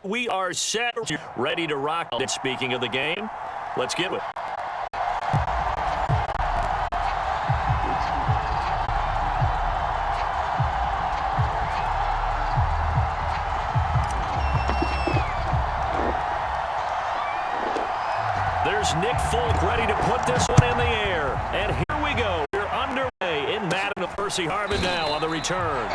We are set, ready to rock. Speaking of the game, let's get it. There's Nick Folk ready to put this one in the air. And here we go. We're underway in Madden of Percy Harvin now on the return.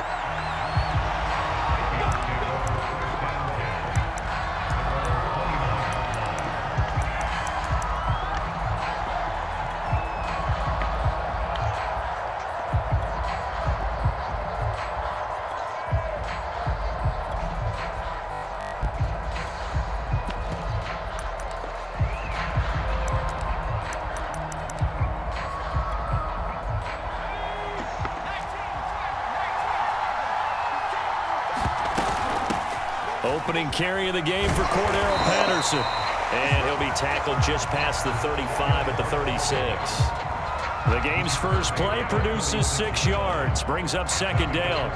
Opening carry of the game for Cordero Patterson. And he'll be tackled just past the 35 at the 36. The game's first play produces 6 yards. Brings up second down.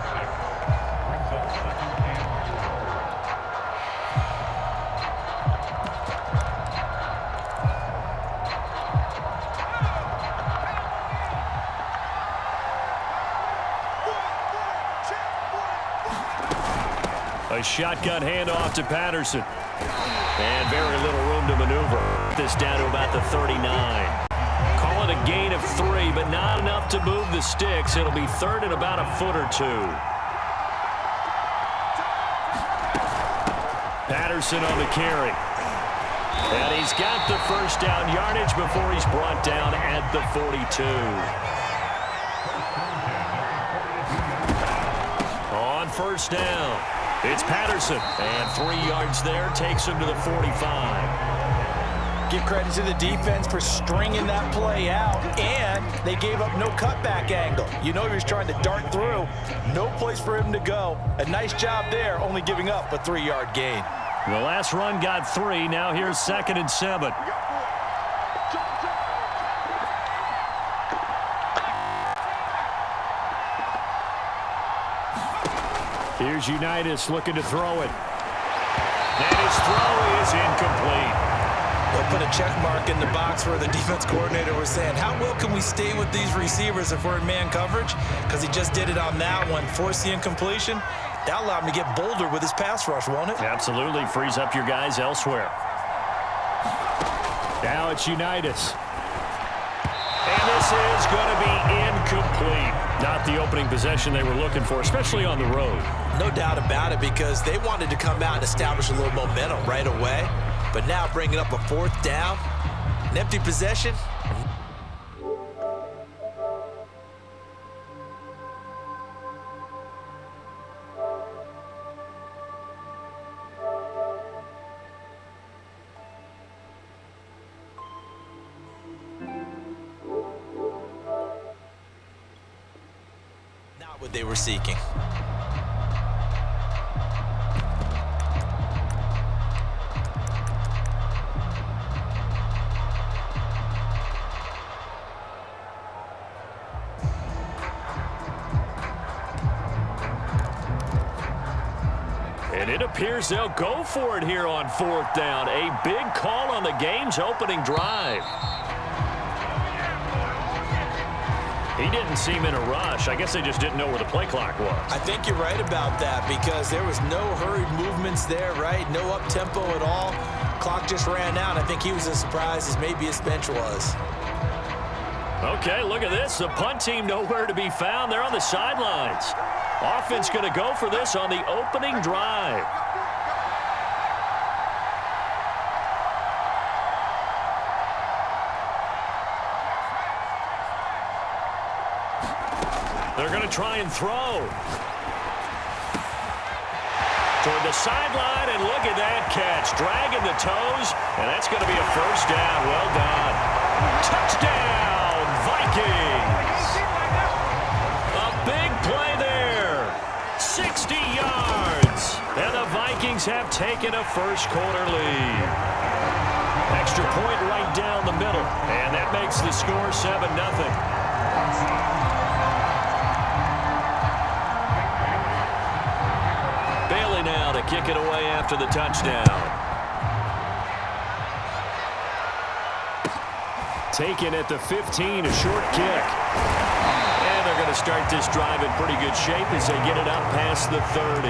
A shotgun handoff to Patterson. And very little room to maneuver. This down to about the 39. Call it a gain of 3, but not enough to move the sticks. It'll be third and about a foot or 2. Patterson on the carry. And he's got the first down yardage before he's brought down at the 42. On first down. It's Patterson, and 3 yards there takes him to the 45. Give credit to the defense for stringing that play out, and they gave up no cutback angle. You know he was trying to dart through. No place for him to go. A nice job there, only giving up a 3-yard gain. The last run got 3. Now here's 2nd and 7. Here's Unitas looking to throw it. And his throw is incomplete. They'll put a check mark in the box where the defense coordinator was saying, how well can we stay with these receivers if we're in man coverage? Because he just did it on that one, forced the incompletion. That allowed him to get bolder with his pass rush, won't it? Absolutely. Frees up your guys elsewhere. Now it's Unitas. And this is going to be incomplete. Not the opening possession they were looking for, especially on the road. No doubt about it, because they wanted to come out and establish a little momentum right away. But now bringing up a 4th down, an empty possession. Not what they were seeking. And it appears they'll go for it here on 4th down. A big call on the game's opening drive. He didn't seem in a rush. I guess they just didn't know where the play clock was. I think you're right about that, because there was no hurried movements there, right? No up-tempo at all. Clock just ran out. I think he was as surprised as maybe his bench was. Okay, look at this. The punt team nowhere to be found. They're on the sidelines. Offense going to go for this on the opening drive. They're going to try and throw. Toward the sideline, and look at that catch. Dragging the toes, and that's going to be a first down. Well done. Touchdown, Vikings. A big play there. 60 yards. And the Vikings have taken a first-quarter lead. Extra point right down the middle, and that makes the score 7-0. kick it away after the touchdown. Taken at the 15, a short kick. And they're going to start this drive in pretty good shape as they get it up past the 30.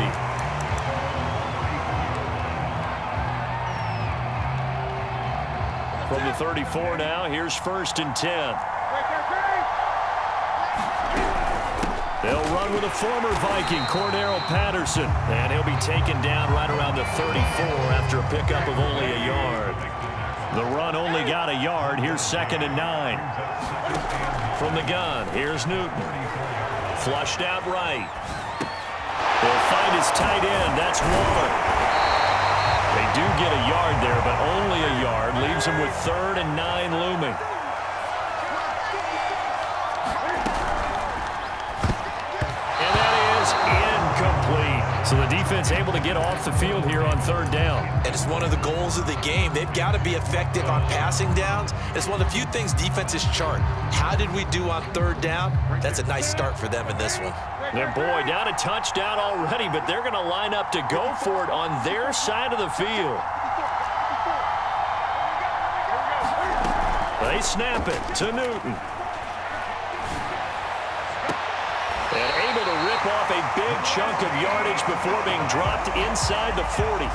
From the 34 now, here's 1st and 10. They'll run with a former Viking, Cordero Patterson, and he'll be taken down right around the 34 after a pickup of only a yard. The run only got a yard. Here's 2nd and 9. From the gun, here's Newton. Flushed out right. They'll find his tight end. That's Waller. They do get a yard there, but only a yard. Leaves them with 3rd and 9 looming. So the defense able to get off the field here on 3rd down. And it's one of the goals of the game. They've got to be effective on passing downs. It's one of the few things defenses chart. How did we do on 3rd down? That's a nice start for them in this one. And boy, down a touchdown already, but they're going to line up to go for it on their side of the field. They snap it to Newton. And able to rip off a big chunk of yardage before being dropped inside the 40.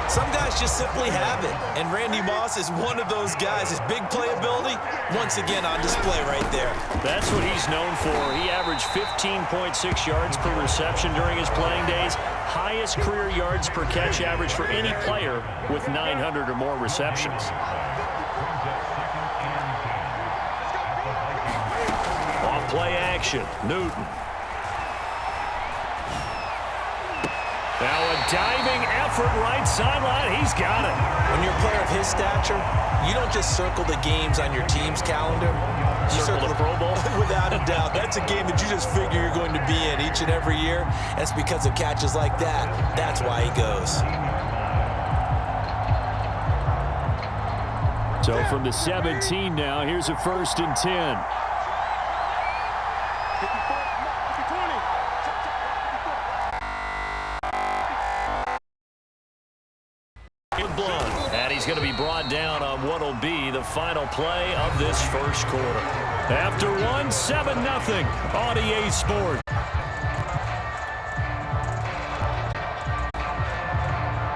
Some guys just simply have it, and Randy Moss is one of those guys. His big playability, once again on display right there. That's what he's known for. He averaged 15.6 yards per reception during his playing days. Highest career yards per catch average for any player with 900 or more receptions. Off play action, Newton. Now a diving effort right sideline. He's got it. When you're a player of his stature, you don't just circle the games on your team's calendar. You circle the Pro Bowl? Without a doubt. That's a game that you just figure you're going to be in each and every year. That's because of catches like that. That's why he goes. So from the 17 now, here's a 1st and 10. And he's going to be brought down on what will be the final play of this 1st quarter. After one, 7-0 on EA Sports.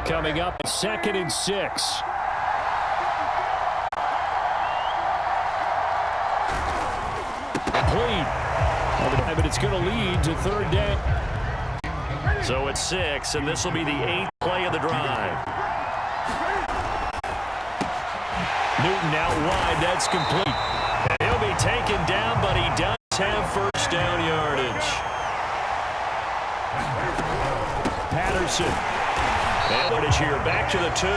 Coming up, 2nd and 6. Complete. But it's going to lead to 3rd down. So it's 6, and this will be the 8th play of the drive. Newton out wide. That's complete. And he'll be taken down, but he does have 1st down yardage. Patterson. And yardage here. Back to the 2.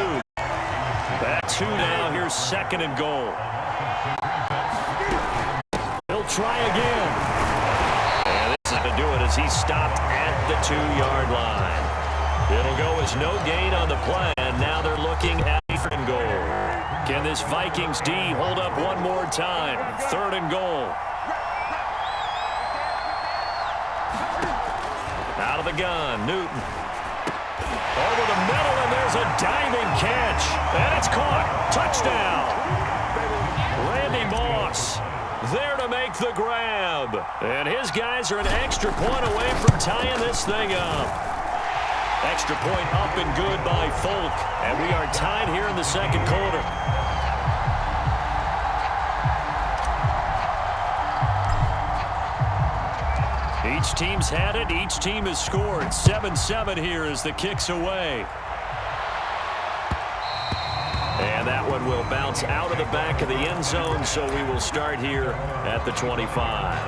Back 2 now. Here's 2nd and goal. He'll try again. And this is going to do it as he's stopped at the 2-yard line. It'll go as no gain on the play. And now they're looking at 3rd and goal. Can this Vikings D hold up one more time? 3rd and goal. Out of the gun, Newton. Over the middle, and there's a diving catch. And it's caught. Touchdown. Randy Moss there to make the grab. And his guys are an extra point away from tying this thing up. Extra point up and good by Folk. And we are tied here in the 2nd quarter. Each team's had it. Each team has scored. 7-7 here as the kick's away. And that one will bounce out of the back of the end zone, so we will start here at the 25.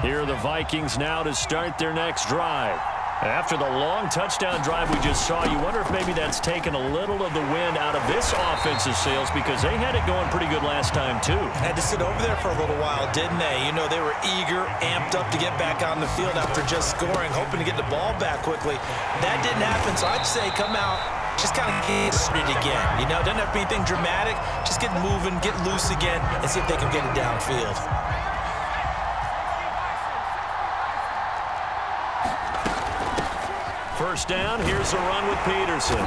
Here are the Vikings now to start their next drive. After the long touchdown drive we just saw, you wonder if maybe that's taken a little of the wind out of this offensive sails, because they had it going pretty good last time too. Had to sit over there for a little while, didn't they? You know, they were eager, amped up to get back on the field after just scoring, hoping to get the ball back quickly. That didn't happen, so I'd say come out, just kind of get started again. You know, doesn't have to be anything dramatic. Just get moving, get loose again, and see if they can get it downfield. first down. Here's a run with Peterson.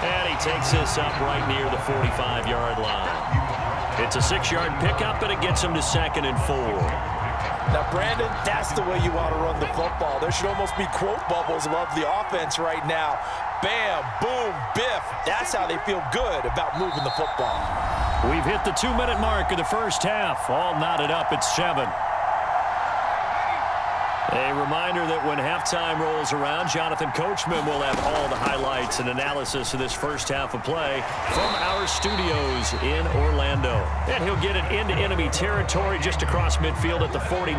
And he takes this up right near the 45-yard line. It's a 6-yard pickup, and it gets him to 2nd and 4. Now, Brandon, that's the way you want to run the football. There should almost be quote bubbles above the offense right now. Bam, boom, biff. That's how they feel good about moving the football. We've hit the 2-minute mark of the first half. All knotted up at 7. A reminder that when halftime rolls around, Jonathan Coachman will have all the highlights and analysis of this first half of play from our studios in Orlando. And he'll get it into enemy territory just across midfield at the 49.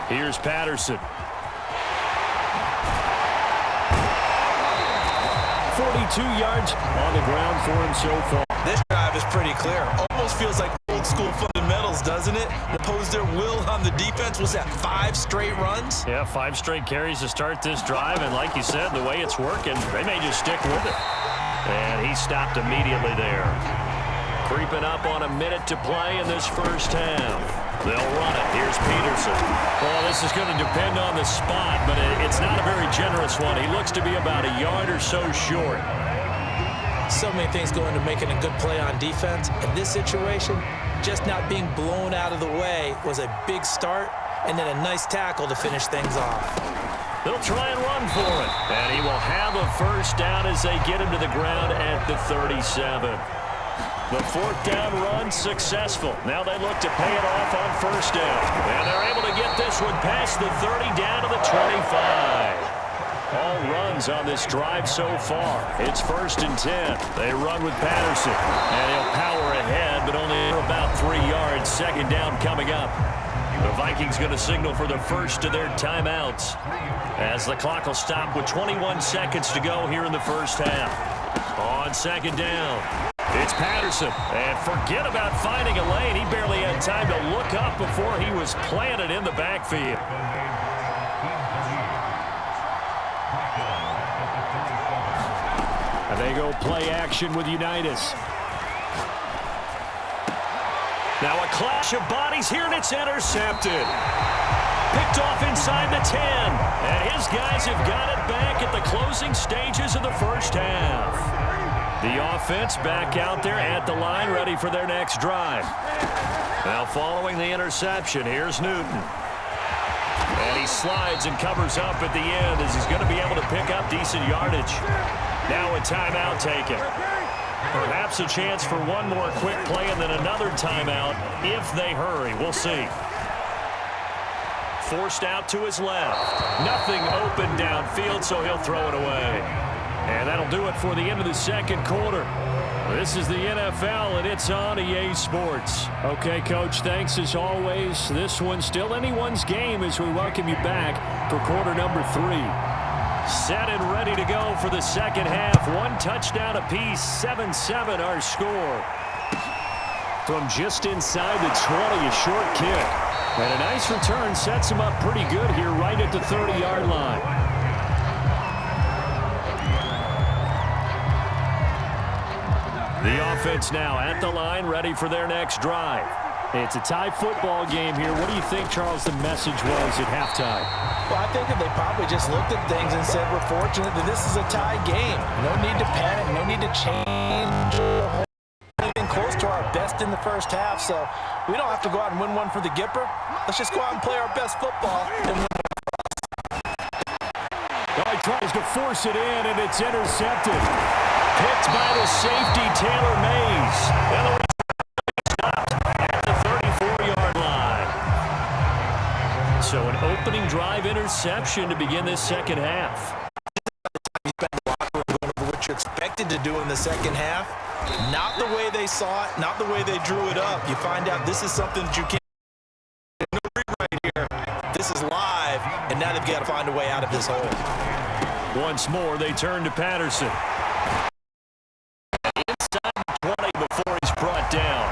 Here's Patterson. 42 yards on the ground for him so far. This drive is pretty clear. Almost feels like old school fundamentals, doesn't it? Impose their will on the defense. Was that 5 straight runs? Yeah, 5 straight carries to start this drive. And like you said, the way it's working, they may just stick with it. And he stopped immediately there. Creeping up on a minute to play in this first half. They'll run it. Here's Peterson. Well, this is going to depend on the spot, but it's not a very generous one. He looks to be about a yard or so short. So many things go into making a good play on defense. In this situation, just not being blown out of the way was a big start, and then a nice tackle to finish things off. They'll try and run for it. And he will have a first down as they get him to the ground at the 37. The 4th down run successful. Now they look to pay it off on first down. And they're able to get this one past the 30 down to the 25. All runs on this drive so far. It's 1st and 10. They run with Patterson. And he'll power ahead, but only for about 3 yards. 2nd down coming up. The Vikings going to signal for the first of their timeouts, as the clock will stop with 21 seconds to go here in the first half. On 2nd down, it's Patterson. And forget about finding a lane. He barely had time to look up before he was planted in the backfield. And they go play action with Unitas. Now a clash of bodies here, and it's intercepted. Picked off inside the 10. And his guys have got it back at the closing stages of the first half. The offense back out there at the line, ready for their next drive. Now following the interception, here's Newton. And he slides and covers up at the end as he's going to be able to pick up decent yardage. Now a timeout taken. Perhaps a chance for one more quick play and then another timeout if they hurry. We'll see. Forced out to his left. Nothing open downfield, so he'll throw it away. And that'll do it for the end of the second quarter. This is the NFL, and it's on EA Sports. Okay, Coach, thanks as always. This one's still anyone's game as we welcome you back for quarter number 3. Set and ready to go for the second half. 1 touchdown apiece, 7-7 our score. From just inside the 20, a short kick. And a nice return sets him up pretty good here right at the 30-yard line. The offense now at the line, ready for their next drive. It's a tie football game here. What do you think, Charles, the message was at halftime? Well, I think that they probably just looked at things and said, we're fortunate that this is a tie game. No need to panic, no need to change anything close to our best in the first half. So we don't have to go out and win one for the Gipper. Let's just go out and play our best football. And he tries to force it in, and it's intercepted. Picked by the safety, Taylor Mays. And the stopped at the 34-yard line. So an opening drive interception to begin this second half. He's been in the locker room going over what you expected to do in the second half. Not the way they saw it, not the way they drew it up. You find out this is something that you can't do right here. This is live, and now they've got to find a way out of this hole. Once more, they turn to Patterson. Inside the 20 before he's brought down.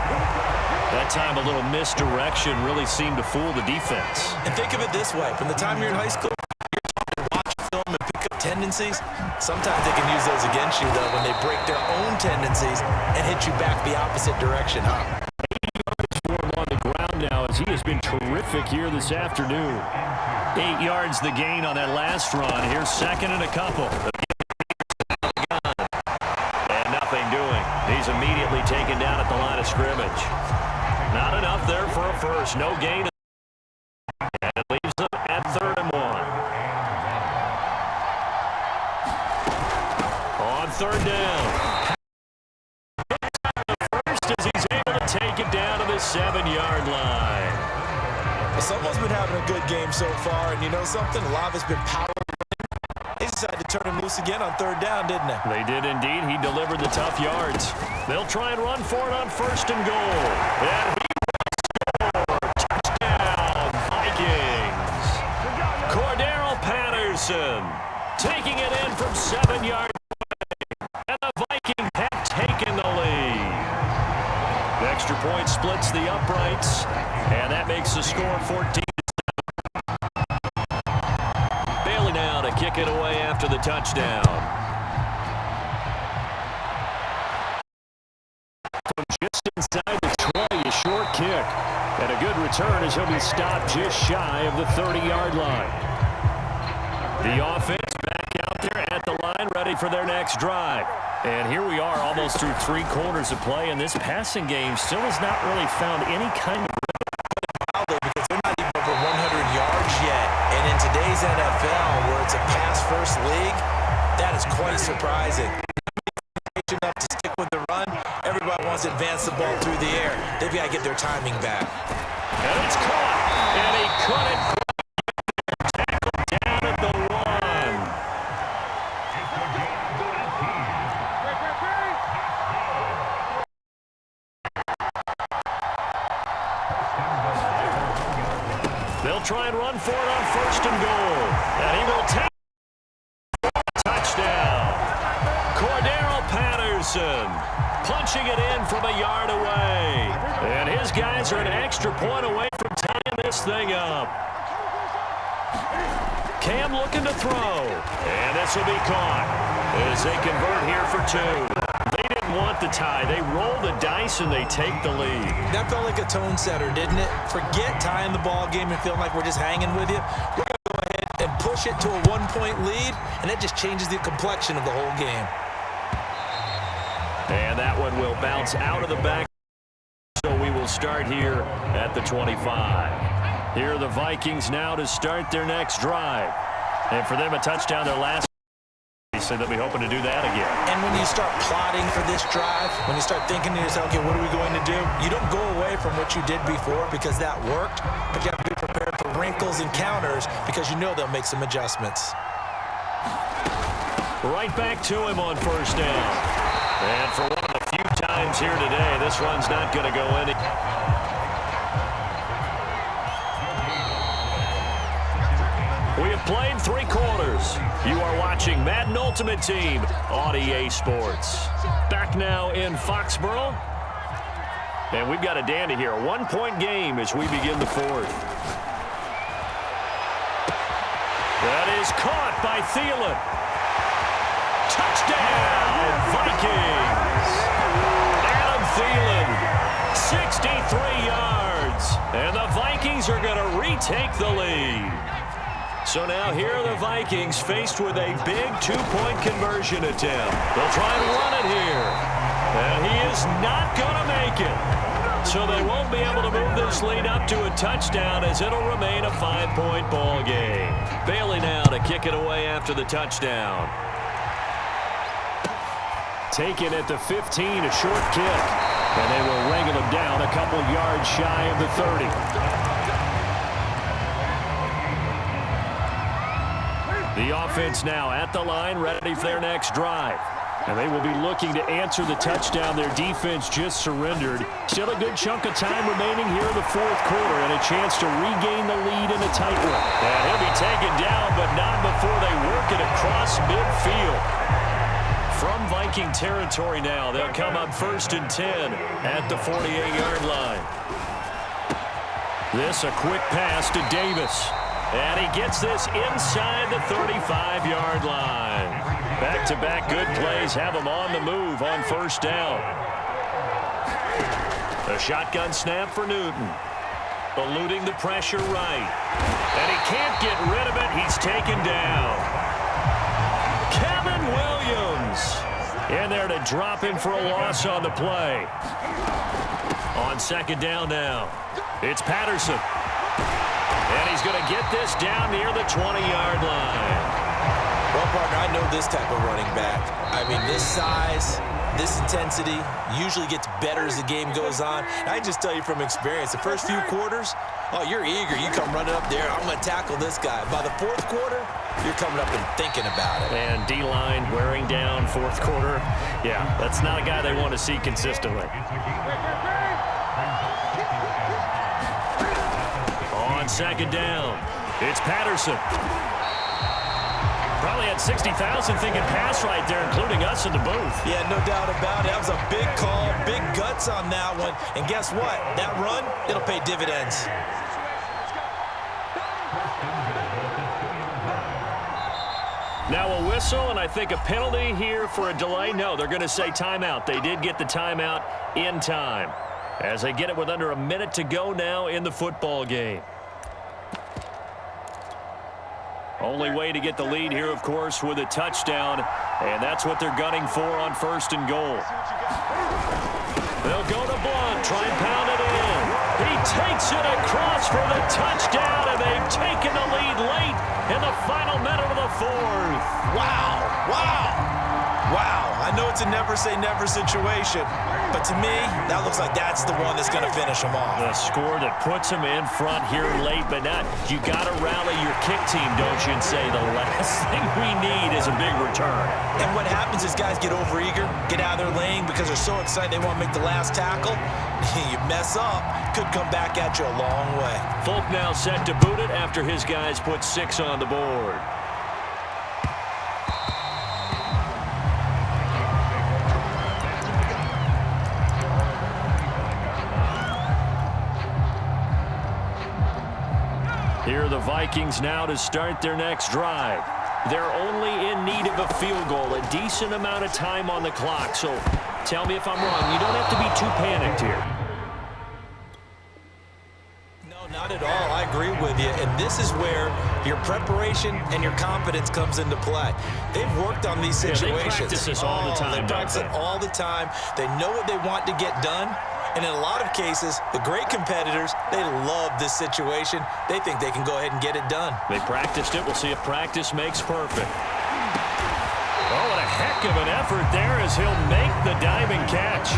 That time a little misdirection really seemed to fool the defense. And think of it this way. From the time you're in high school, you're taught to watch film and pick up tendencies. Sometimes they can use those against you, though, when they break their own tendencies and hit you back the opposite direction, huh? 80 yards for him on the ground now because he has been terrific here this afternoon. 8 yards the gain on that last run. Here's second and a couple. And nothing doing. He's immediately taken down at the line of scrimmage. Not enough there for a first. No gain. And it leaves them at 3rd and 1. On 3rd down. First as he's able to take it down to the 7-yard line. Well, someone's been having a good game so far, and you know something? A lot of it's been power. They decided to turn him loose again on 3rd down, didn't they? They did indeed. He delivered the tough yards. They'll try and run for it on 1st and goal. And he will score. Touchdown, Vikings. Cordero Patterson taking it in from 7 yards away. And the Vikings have taken the lead. The extra point splits the uprights, and that makes the score 14-7. Bailey now to kick it away after the touchdown. From just inside the 20, a short kick. And a good return as he'll be stopped just shy of the 30-yard line. The offense back out there at the line, ready for their next drive. And here we are almost through 3 quarters of play, and this passing game still has not really found any kind of because they're not even over 100 yards yet. And in today's NFL, where it's a pass-first league, that is quite surprising. Enough to stick with the run. Everybody wants to advance the ball through the air. They've got to get their timing back. And it's caught. And he couldn't tackle down at the 1. They'll try and run for it on 1st and goal. And he will take touchdown. Cordero Patterson punching it in from a yard away. And his guys are an extra point away from tying this thing up. Cam looking to throw. And this will be caught as they convert here for 2. They didn't want the tie. They roll the dice and they take the lead. That felt like a tone setter, didn't it? Forget tying the ball game and feeling like we're just hanging with you. We're going to go ahead and push it to a 1-point lead, and that just changes the complexion of the whole game. And that one will bounce out of the back. So we will start here at the 25. Here are the Vikings now to start their next drive. And for them, a touchdown their last. So they'll be hoping to do that again. And when you start plotting for this drive, when you start thinking to yourself, okay, what are we going to do? You don't go away from what you did before because that worked, but you have to be prepared for wrinkles and counters because you know they'll make some adjustments. Right back to him on 1st down. And for one of the few times here today, this one's not going to go any. We have played 3 quarters. You are watching Madden Ultimate Team on EA Sports. Back now in Foxborough. And we've got a dandy here. A 1-point game as we begin the 4th. That is caught by Thielen. Touchdown, Vikings. Adam Thielen, 63 yards. And the Vikings are going to retake the lead. So now here are the Vikings faced with a big 2-point conversion attempt. They'll try and run it here. And he is not going to make it. So they won't be able to move this lead up to a touchdown as it'll remain a 5-point ball game. Bailey now to kick it away after the touchdown. Taken at the 15, a short kick. And they will wrangle him down a couple yards shy of the 30. The offense now at the line, ready for their next drive. And they will be looking to answer the touchdown their defense just surrendered. Still a good chunk of time remaining here in the 4th quarter and a chance to regain the lead in a tight one. And he'll be taken down, but not before they work it across midfield. From Viking territory now, they'll come up 1st and 10 at the 48-yard line. This a quick pass to Davis. And he gets this inside the 35-yard line. Back-to-back good plays have him on the move on 1st down. A shotgun snap for Newton. Eluding the pressure right. And he can't get rid of it. He's taken down. Kevin Williams in there to drop him for a loss on the play. On second down now, it's Patterson. And he's going to get this down near the 20-yard line. Well, partner, I know this type of running back. I mean, this size, this intensity usually gets better as the game goes on. And I just tell you from experience, the first few quarters, oh, you're eager. You come running up there, I'm going to tackle this guy. By the fourth quarter, you're coming up and thinking about it. And D-line wearing down fourth quarter. Yeah, that's not a guy they want to see consistently. On second down, it's Patterson. Probably had 60,000 thinking pass right there, including us in the booth. Yeah, no doubt about it. That was a big call, big guts on that one. And guess what? That run, it'll pay dividends. Now a whistle, and I think a penalty here for a delay. No, they're going to say timeout. They did get the timeout in time, as they get it with under a minute to go now in the football game. Only way to get the lead here, of course, with a touchdown, and that's what they're gunning for on first and goal. They'll go to Blunt, try and pound it in. He takes it across for the touchdown, and they've taken the lead late in the final minute of the fourth. Wow, wow. Wow, I know it's a never-say-never situation, but to me, that looks like that's the one that's going to finish them off. The score that puts them in front here late, but not. You got to rally your kick team, don't you, and say the last thing we need is a big return. And what happens is guys get overeager, get out of their lane because they're so excited they want to make the last tackle. You mess up, could come back at you a long way. Folk now set to boot it after his guys put 6 on the board. Here are the Vikings now to start their next drive. They're only in need of a field goal, a decent amount of time on the clock. So tell me if I'm wrong. You don't have to be too panicked here. No, not at all. I agree with you. And this is where your preparation and your confidence comes into play. They've worked on these situations. Yeah, they practice this all the time. They practice it all the time. They know what they want to get done. And in a lot of cases, the great competitors, they love this situation. They think they can go ahead and get it done. They practiced it. We'll see if practice makes perfect. Oh, what a heck of an effort there as he'll make the diving catch.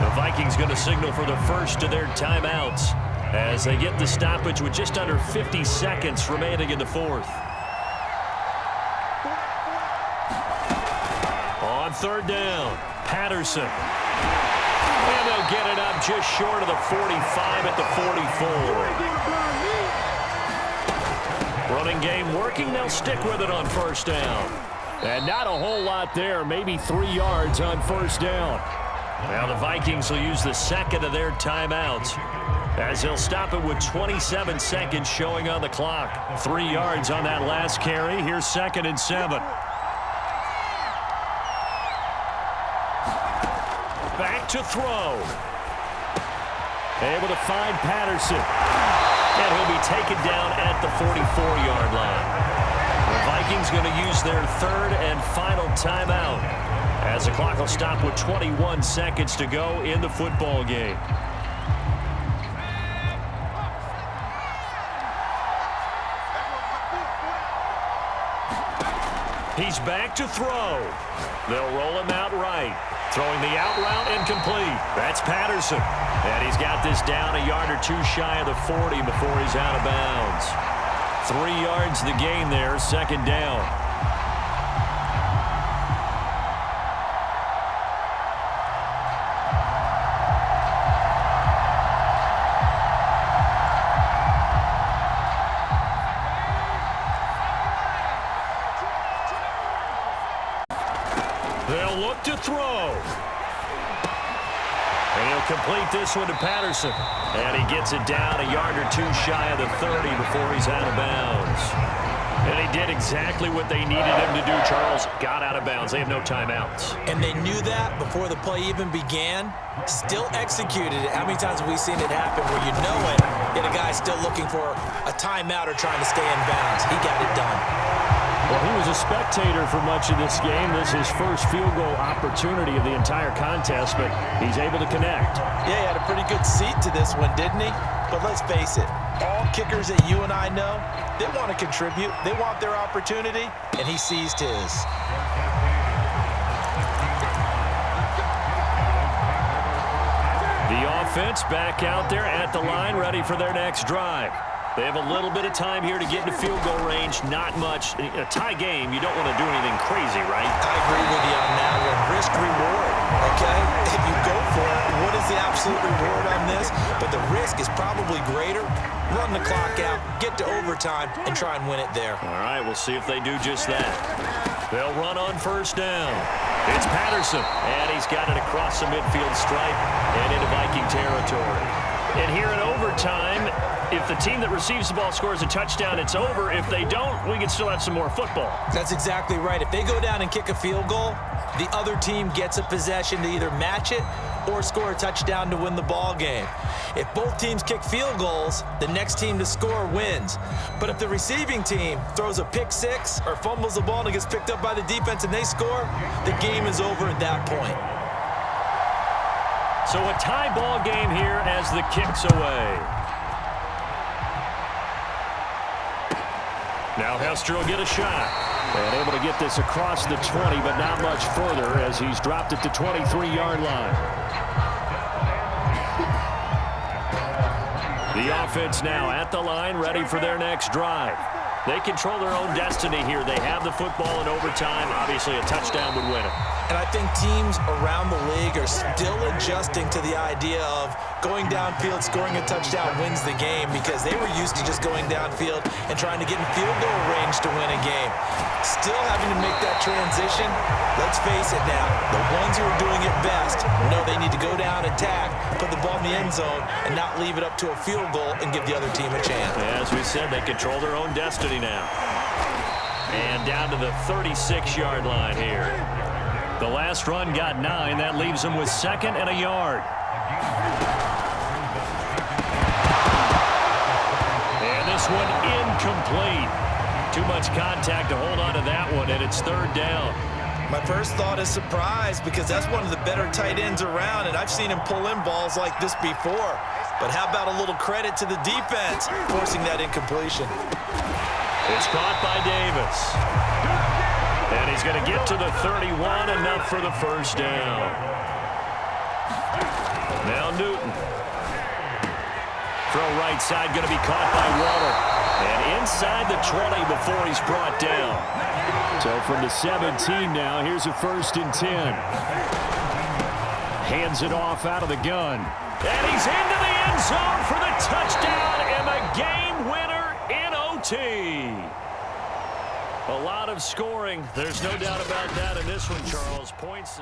The Vikings going to signal for the first of their timeouts as they get the stoppage with just under 50 seconds remaining in the fourth. On third down, Patterson. And they'll get it up just short of the 45 at the 44. Running game working. They'll stick with it on first down. And not a whole lot there. Maybe 3 yards on first down. Now the Vikings will use the second of their timeouts as they'll stop it with 27 seconds showing on the clock. 3 yards on that last carry. Here's 2nd and 7. Back to throw. Able to find Patterson. And he'll be taken down at the 44-yard line. The Vikings going to use their third and final timeout as the clock will stop with 21 seconds to go in the football game. He's back to throw. They'll roll him out right. Throwing the out route incomplete. That's Patterson. And he's got this down a yard or two shy of the 40 before he's out of bounds. 3 yards the gain there, 2nd down. They'll look to throw. And he'll complete this one to Patterson. And he gets it down a yard or two shy of the 30 before he's out of bounds. And he did exactly what they needed him to do, Charles. Got out of bounds. They have no timeouts. And they knew that before the play even began. Still executed it. How many times have we seen it happen where you know it, yet a guy still looking for a timeout or trying to stay in bounds? He got it done. Well, he was a spectator for much of this game. This is his first field goal opportunity of the entire contest, but he's able to connect. Yeah, he had a pretty good seat to this one, didn't he? But let's face it, all kickers that you and I know, they want to contribute. They want their opportunity, and he seized his. The offense back out there at the line, ready for their next drive. They have a little bit of time here to get into field goal range. Not much. A tie game, you don't want to do anything crazy, right? I agree with you on that one. Risk-reward, okay? If you go for it, what is the absolute reward on this? But the risk is probably greater. Run the clock out, get to overtime, and try and win it there. All right, we'll see if they do just that. They'll run on first down. It's Patterson, and he's got it across the midfield stripe and into Viking territory. And here in overtime, if the team that receives the ball scores a touchdown, it's over. If they don't, we can still have some more football. That's exactly right. If they go down and kick a field goal, the other team gets a possession to either match it or score a touchdown to win the ball game. If both teams kick field goals, the next team to score wins. But if the receiving team throws a pick six or fumbles the ball and it gets picked up by the defense and they score, the game is over at that point. So a tie ball game here as the kick's away. Now Hester will get a shot. And able to get this across the 20, but not much further as he's dropped it to 23-yard line. The offense now at the line, ready for their next drive. They control their own destiny here. They have the football in overtime. Obviously, a touchdown would win it. And I think teams around the league are still adjusting to the idea of going downfield, scoring a touchdown wins the game, because they were used to just going downfield and trying to get in field goal range to win a game. Still having to make that transition. Let's face it now, the ones who are doing it best know they need to go down, attack, put the ball in the end zone, and not leave it up to a field goal and give the other team a chance. As we said, they control their own destiny now. And down to the 36-yard line here. The last run got 9. That leaves them with 2nd and a yard. And this one incomplete. Too much contact to hold on to that one, and it's 3rd down. My first thought is surprise, because that's one of the better tight ends around, and I've seen him pull in balls like this before. But how about a little credit to the defense forcing that incompletion? It's caught by Davis. And he's going to get to the 31, enough for the first down. Now Newton. Throw right side, going to be caught by Waller. And inside the 20 before he's brought down. So from the 17 now, here's a 1st and 10. Hands it off out of the gun. And he's into the end zone for the touchdown and the game winner in OT. A lot of scoring. There's no doubt about that in this one, Charles. Points.